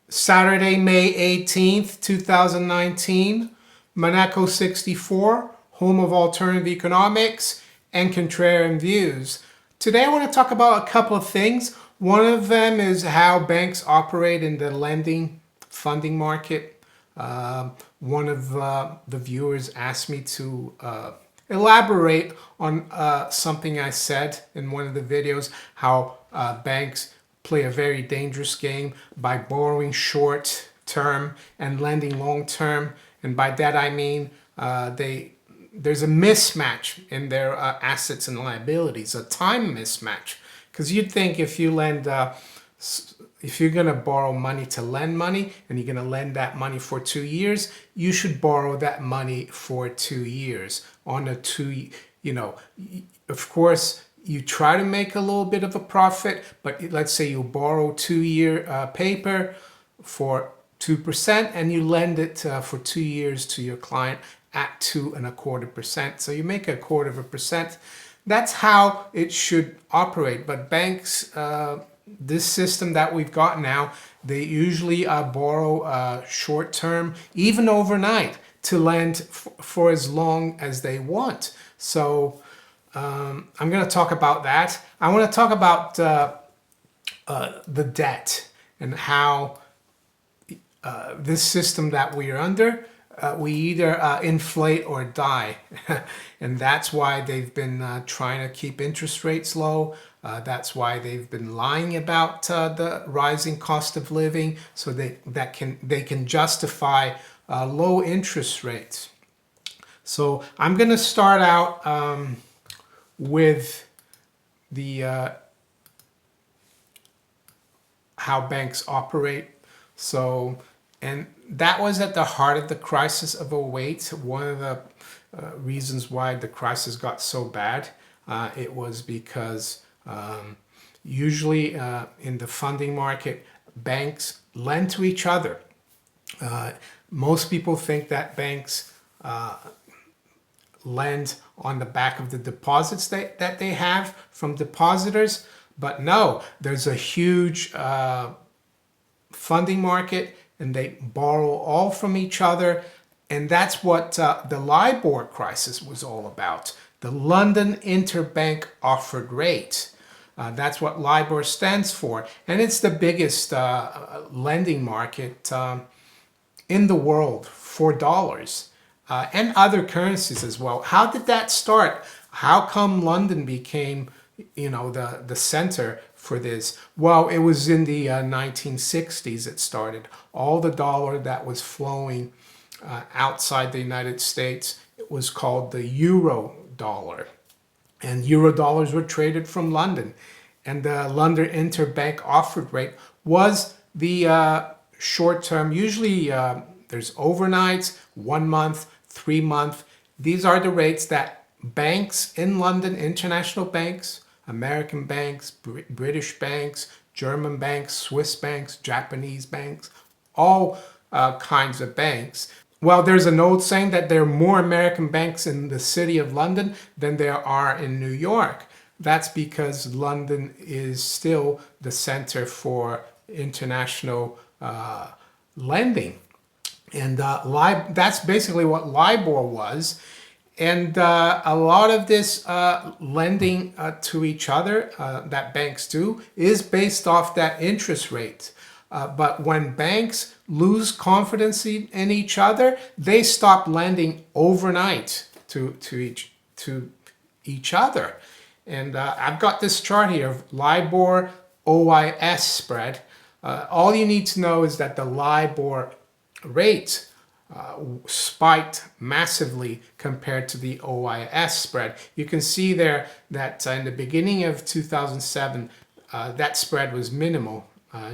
Saturday, May 18th, 2019, Maneco 64, home of alternative economics and contrarian views. Today I want to talk about a couple of things. One of them is how banks operate in the lending funding market. One of the viewers asked me to elaborate on something I said in one of the videos, how banks play a very dangerous game by borrowing short term and lending long term. And by that I mean there's a mismatch in their assets and liabilities, a time mismatch. Because you'd think if you lend, if you're going to borrow money to lend money and you're going to lend that money for 2 years, you should borrow that money for 2 years on a of course, you try to make a little bit of a profit, but let's say you borrow 2-year paper for 2% and you lend it for 2 years to your client at 2.25%. So you make 0.25%. That's how it should operate. But banks, this system that we've got now, they usually borrow short term, even overnight, to lend for as long as they want. So I'm going to talk about that. I want to talk about the debt and how this system that we are under, we either inflate or die. And that's why they've been trying to keep interest rates low. That's why they've been lying about the rising cost of living, so they can justify low interest rates. So I'm going to start out with the how banks operate. So, and that was at the heart of the crisis of '08. One of the reasons why the crisis got so bad, it was because usually in the funding market, banks lend to each other. Most people think that banks lend on the back of the deposits that they have from depositors. But no, there's a huge funding market and they borrow all from each other. And that's what the LIBOR crisis was all about. The London Interbank Offered Rate. That's what LIBOR stands for. And it's the biggest lending market in the world for dollars. And other currencies as well. How did that start? How come London became, the center for this? Well, it was in the 1960s it started. All the dollar that was flowing outside the United States, it was called the euro dollar. And euro dollars were traded from London. And the London Interbank Offered Rate was the short term, usually there's overnights, 1 month, 3 month. These are the rates that banks in London, international banks, American banks, British banks, German banks, Swiss banks, Japanese banks, all kinds of banks. Well, there's an old saying that there are more American banks in the city of London than there are in New York. That's because London is still the center for international lending. And that's basically what LIBOR was. And a lot of this lending to each other that banks do is based off that interest rate. But when banks lose confidence in each other, they stop lending overnight to each other. And I've got this chart here of LIBOR OIS spread. All you need to know is that the LIBOR rate spiked massively compared to the OIS spread. You can see there that in the beginning of 2007, that spread was minimal,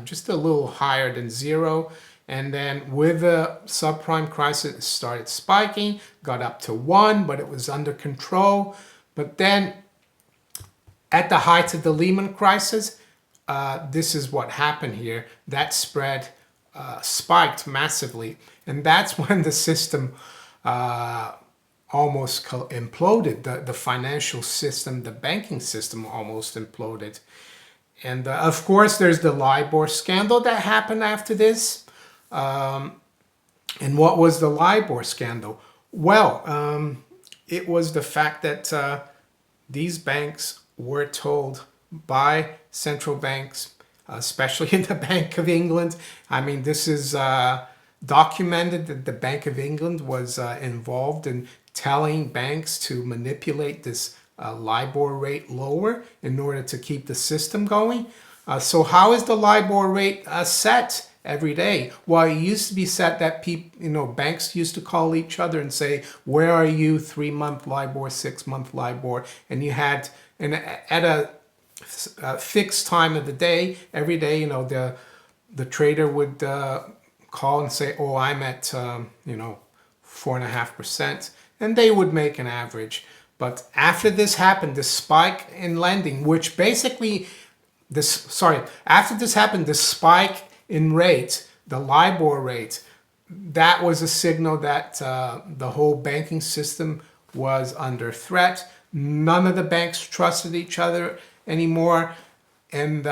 just a little higher than 0. And then with the subprime crisis, it started spiking, got up to 1, but it was under control. But then at the height of the Lehman crisis, this is what happened here. That spread spiked massively. And that's when the system almost imploded. The financial system, the banking system almost imploded. And of course, there's the LIBOR scandal that happened after this. And what was the LIBOR scandal? Well, it was the fact that these banks were told by central banks, especially in the Bank of England. I mean, this is documented that the Bank of England was involved in telling banks to manipulate this LIBOR rate lower in order to keep the system going. So how is the LIBOR rate set every day? Well, it used to be set that people, banks used to call each other and say, "Where are you? 3-month LIBOR, 6-month LIBOR," and you had, and at a fixed time of the day, every day, the trader would call and say, "Oh, I'm at 4.5%," and they would make an average. But after this happened, the spike in lending, which basically after this happened, the spike in rate, the LIBOR rate, that was a signal that the whole banking system was under threat. None of the banks trusted each other anymore, and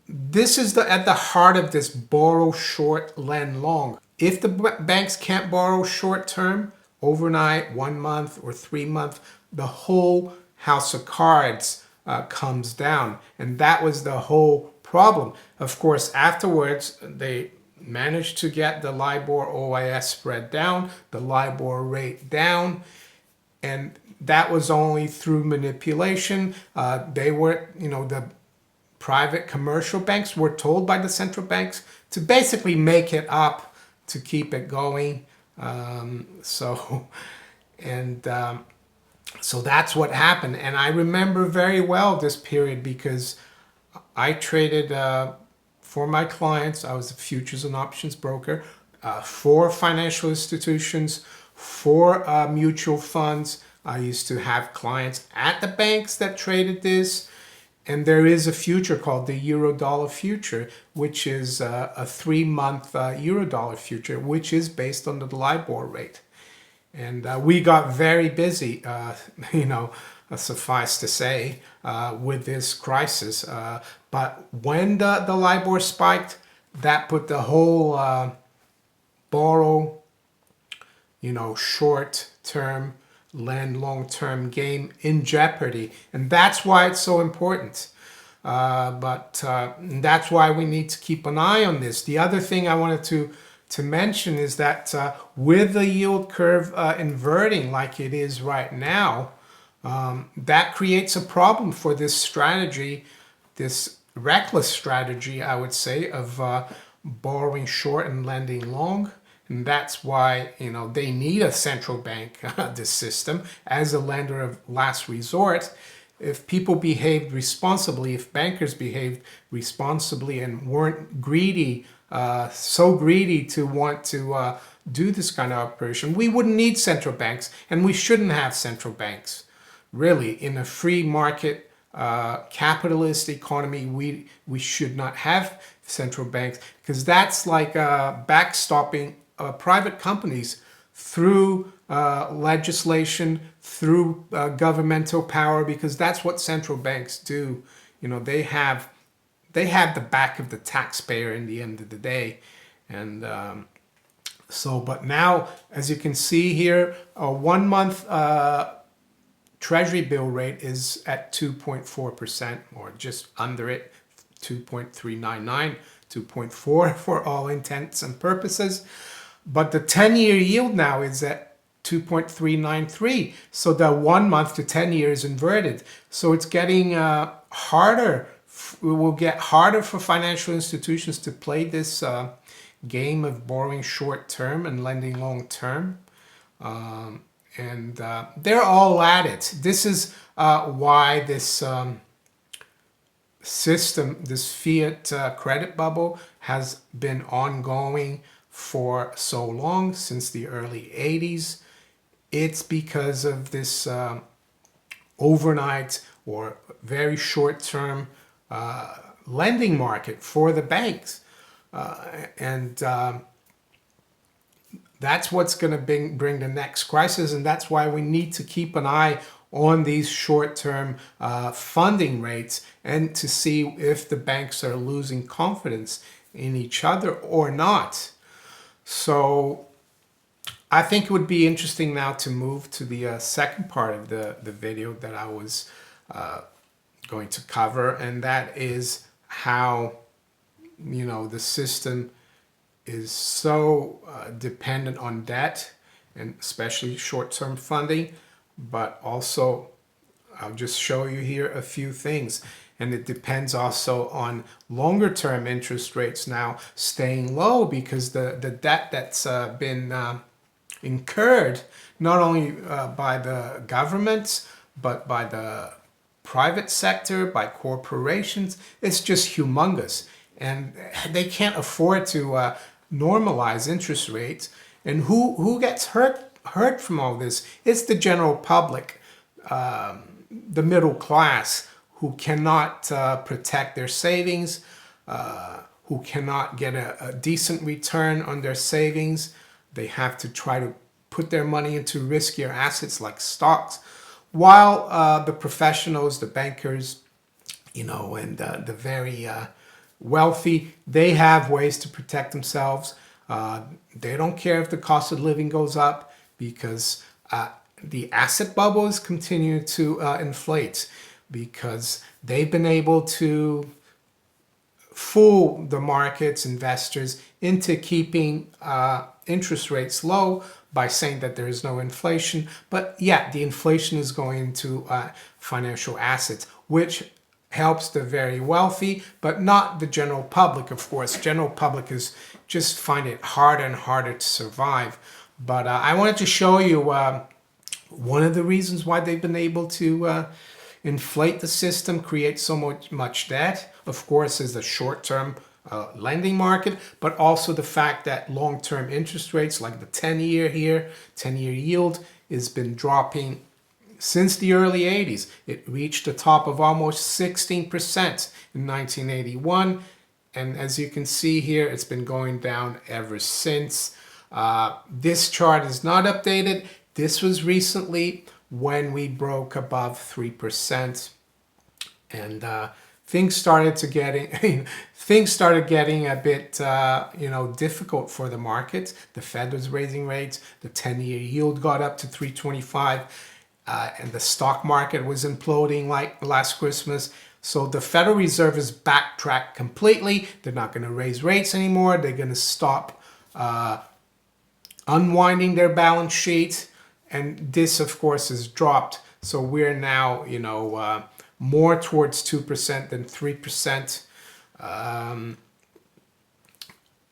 this is at the heart of this borrow short, lend long. If the banks can't borrow short term, overnight, 1 month or 3 month, the whole house of cards comes down. And that was the whole problem. Of course, afterwards, they managed to get the LIBOR OIS spread down, the LIBOR rate down, and that was only through manipulation. They were, the private commercial banks were told by the central banks to basically make it up to keep it going. So that's what happened. And I remember very well this period because I traded for my clients. I was a futures and options broker for financial institutions, for mutual funds. I used to have clients at the banks that traded this. And there is a future called the Euro-Dollar future, which is a 3-month Euro-Dollar future, which is based on the LIBOR rate. And we got very busy, suffice to say, with this crisis. But when the LIBOR spiked, that put the whole borrow, short-term, lend long-term game in jeopardy. And that's why it's so important. But that's why we need to keep an eye on this. The other thing I wanted to mention is that with the yield curve inverting like it is right now, that creates a problem for this strategy, this reckless strategy, I would say, of borrowing short and lending long. And that's why, they need a central bank, this system, as a lender of last resort. If people behaved responsibly, if bankers behaved responsibly and weren't greedy, so greedy to want to do this kind of operation, we wouldn't need central banks, and we shouldn't have central banks. Really, in a free market, capitalist economy, we should not have central banks, because that's like backstopping private companies through legislation, through governmental power, because that's what central banks do. They have the back of the taxpayer in the end of the day. And but now, as you can see here, a 1-month Treasury bill rate is at 2.4%, or just under it, 2.399, 2.4 for all intents and purposes. But the 10-year yield now is at 2.393. So the 1 month to 10 years inverted. So it's getting harder. It will get harder for financial institutions to play this game of borrowing short term and lending long term. And they're all at it. This is why this system, this fiat credit bubble, has been ongoing for so long, since the early 80s. It's because of this overnight or very short-term lending market for the banks. And that's what's going to bring the next crisis, and that's why we need to keep an eye on these short-term funding rates and to see if the banks are losing confidence in each other or not. So I think it would be interesting now to move to the second part of the video that I was going to cover, and that is how, you know, the system is so dependent on debt, and especially short-term funding, but also I'll just show you here a few things. And it depends also on longer-term interest rates now staying low, because the debt that's been incurred not only by the governments but by the private sector, by corporations, it's just humongous, and they can't afford to normalize interest rates. And who gets hurt from all this? It's the general public, the middle class, who cannot protect their savings, who cannot get a decent return on their savings. They have to try to put their money into riskier assets like stocks, while the professionals, the bankers, you know, and the very wealthy, they have ways to protect themselves. They don't care if the cost of living goes up, because the asset bubbles continue to inflate, because they've been able to fool the markets, investors, into keeping interest rates low by saying that there is no inflation. But yeah, the inflation is going into financial assets, which helps the very wealthy, but not the general public, of course. General public is just find it harder and harder to survive. But I wanted to show you one of the reasons why they've been able to inflate the system, create so much debt, of course, is the short-term lending market, but also the fact that long-term interest rates, like the 10-year here, 10-year yield, has been dropping since the early 80s. It reached the top of almost 16% in 1981. And as you can see here, it's been going down ever since. This chart is not updated. This was recently when we broke above 3%. And things started getting a bit difficult for the markets. The Fed was raising rates. The 10-year yield got up to 325. And the stock market was imploding like last Christmas. So the Federal Reserve has backtracked completely. They're not going to raise rates anymore. They're going to stop unwinding their balance sheet. And this, of course, has dropped. So we're now, more towards 2% than 3%.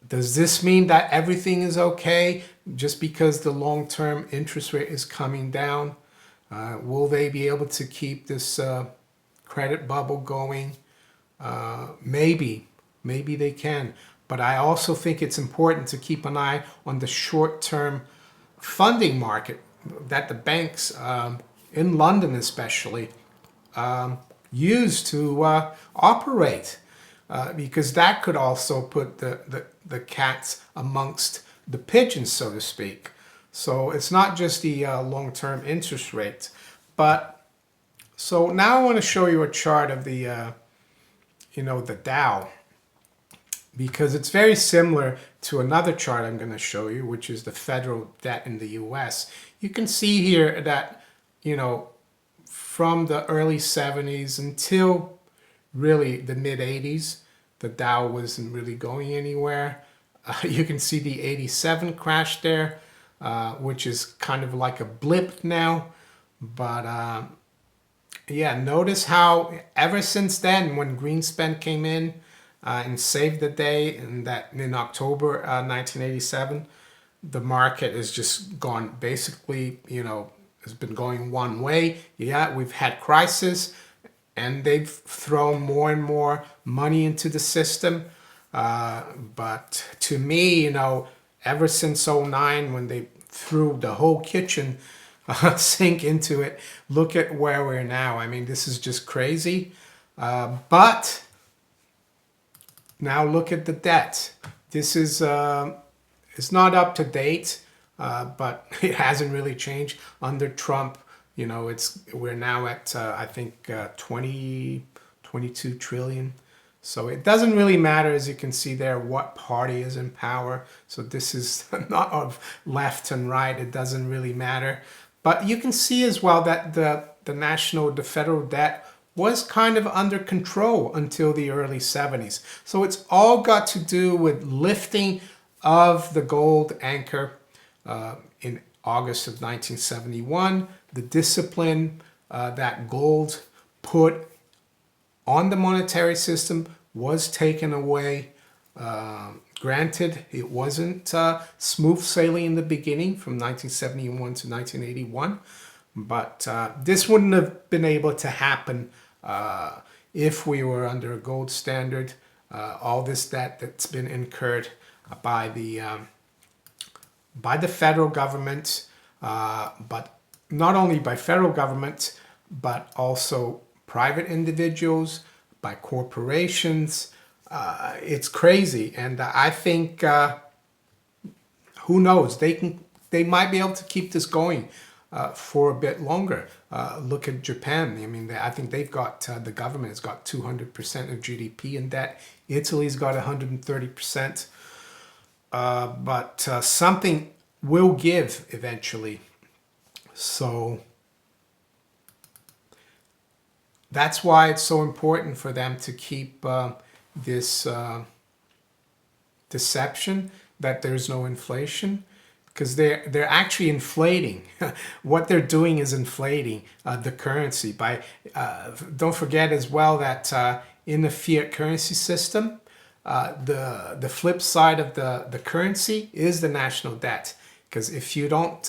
Does this mean that everything is okay just because the long-term interest rate is coming down? Will they be able to keep this credit bubble going? Maybe they can. But I also think it's important to keep an eye on the short-term funding market that the banks, in London especially, use to operate. Because that could also put the cats amongst the pigeons, so to speak. So it's not just the long-term interest rate. But so now I want to show you a chart of the the Dow, because it's very similar to another chart I'm going to show you, which is the federal debt in the US. You can see here that, from the early 70s until really the mid 80s, the Dow wasn't really going anywhere. You can see the 87 crash there, which is kind of like a blip now. But yeah, notice how ever since then, when Greenspan came in and saved the day, and that in October 1987, the market has just gone basically, has been going one way. Yeah, we've had crisis, and they've thrown more and more money into the system. But to me, ever since 2009, when they threw the whole kitchen sink into it, look at where we're now. I mean, this is just crazy. But now look at the debt. This is it's not up to date, but it hasn't really changed under Trump. We're now at I think 22 trillion So it doesn't really matter, as you can see there, what party is in power. So this is not of left and right. It doesn't really matter. But you can see as well that the federal debt was kind of under control until the early 70s. So it's all got to do with lifting of the gold anchor in August of 1971, the discipline that gold put on the monetary system was taken away. Granted, it wasn't smooth sailing in the beginning from 1971 to 1981, but this wouldn't have been able to happen if we were under a gold standard. All this debt that's been incurred by the federal government, but not only by federal government, but also private individuals, by corporations. It's crazy, and I think who knows? They might be able to keep this going for a bit longer. Look at Japan. I mean, I think they've got the government has got 200% of GDP in debt. Italy's got 130%. But something will give eventually. So that's why it's so important for them to keep this deception that there's no inflation, because they're actually inflating. What they're doing is inflating the currency. Don't forget as well that in the fiat currency system, the flip side of the currency is the national debt, because if you don't,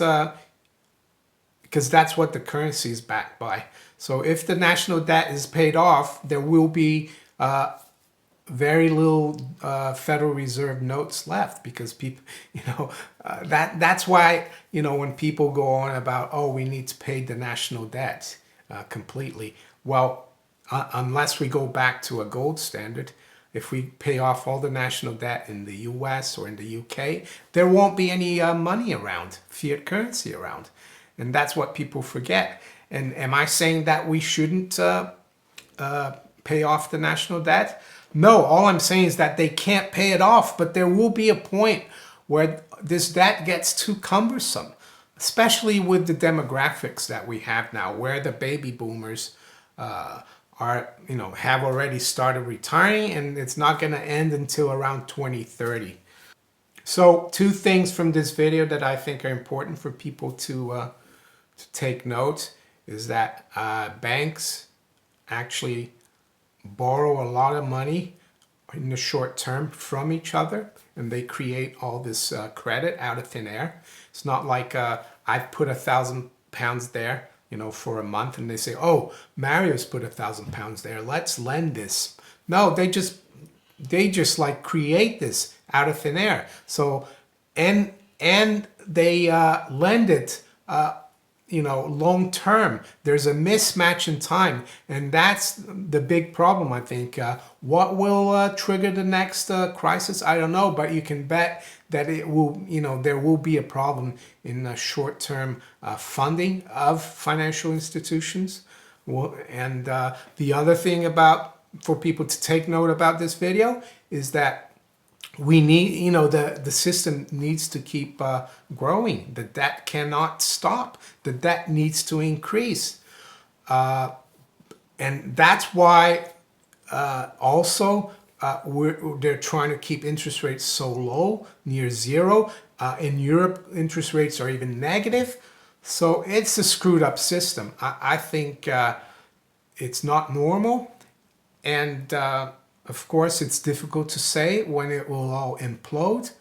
because that's what the currency is backed by. So if the national debt is paid off, there will be very little Federal Reserve notes left, because people, that's why, when people go on about, oh, we need to pay the national debt completely. Well, unless we go back to a gold standard, if we pay off all the national debt in the US or in the UK, there won't be any money around, fiat currency around. And that's what people forget. And am I saying that we shouldn't pay off the national debt? No, all I'm saying is that they can't pay it off, but there will be a point where this debt gets too cumbersome, especially with the demographics that we have now, where the baby boomers have already started retiring, and it's not going to end until around 2030. So 2 things from this video that I think are important for people to take note is that banks actually borrow a lot of money in the short term from each other, and they create all this credit out of thin air. It's not like I've put £1,000 there, for a month, and they say, oh, Mario's put £1,000 there, let's lend this. No, they just like create this out of thin air. So and they lend it long term. There's a mismatch in time, and that's the big problem, I think. What will trigger the next crisis? I don't know, but you can bet that it will, there will be a problem in short-term funding of financial institutions. And the other thing for people to take note about this video is that we need, the system needs to keep growing. The debt cannot stop. The debt needs to increase. And that's why also they're trying to keep interest rates so low, near zero. In Europe, interest rates are even negative. So it's a screwed up system. I think it's not normal. And of course, it's difficult to say when it will all implode,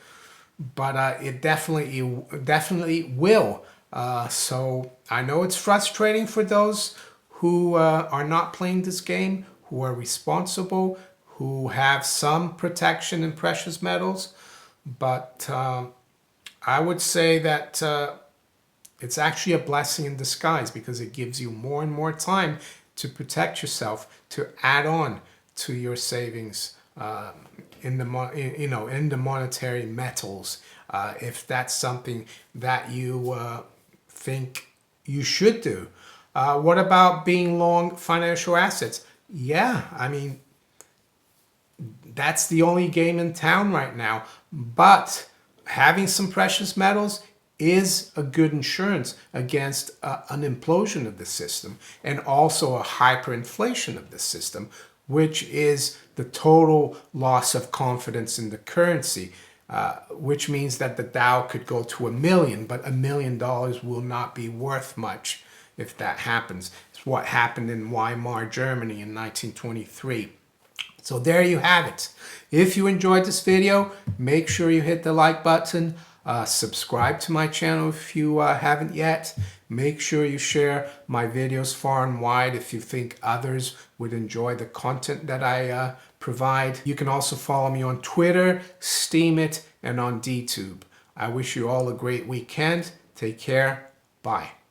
but it definitely will. So I know it's frustrating for those who are not playing this game, who are responsible, who have some protection in precious metals, but I would say that it's actually a blessing in disguise, because it gives you more and more time to protect yourself, to add on to your savings in the monetary metals, if that's something that you think you should do. What about being long financial assets? Yeah, I mean, that's the only game in town right now. But having some precious metals is a good insurance against an implosion of the system, and also a hyperinflation of the system, which is the total loss of confidence in the currency, which means that the Dow could go to 1,000,000, but $1 million will not be worth much if that happens. It's what happened in Weimar, Germany in 1923. So there you have it. If you enjoyed this video, make sure you hit the like button. Subscribe to my channel if you haven't yet. Make sure you share my videos far and wide if you think others would enjoy the content that I provide. You can also follow me on Twitter, Steemit, and on DTube. I wish you all a great weekend. Take care. Bye.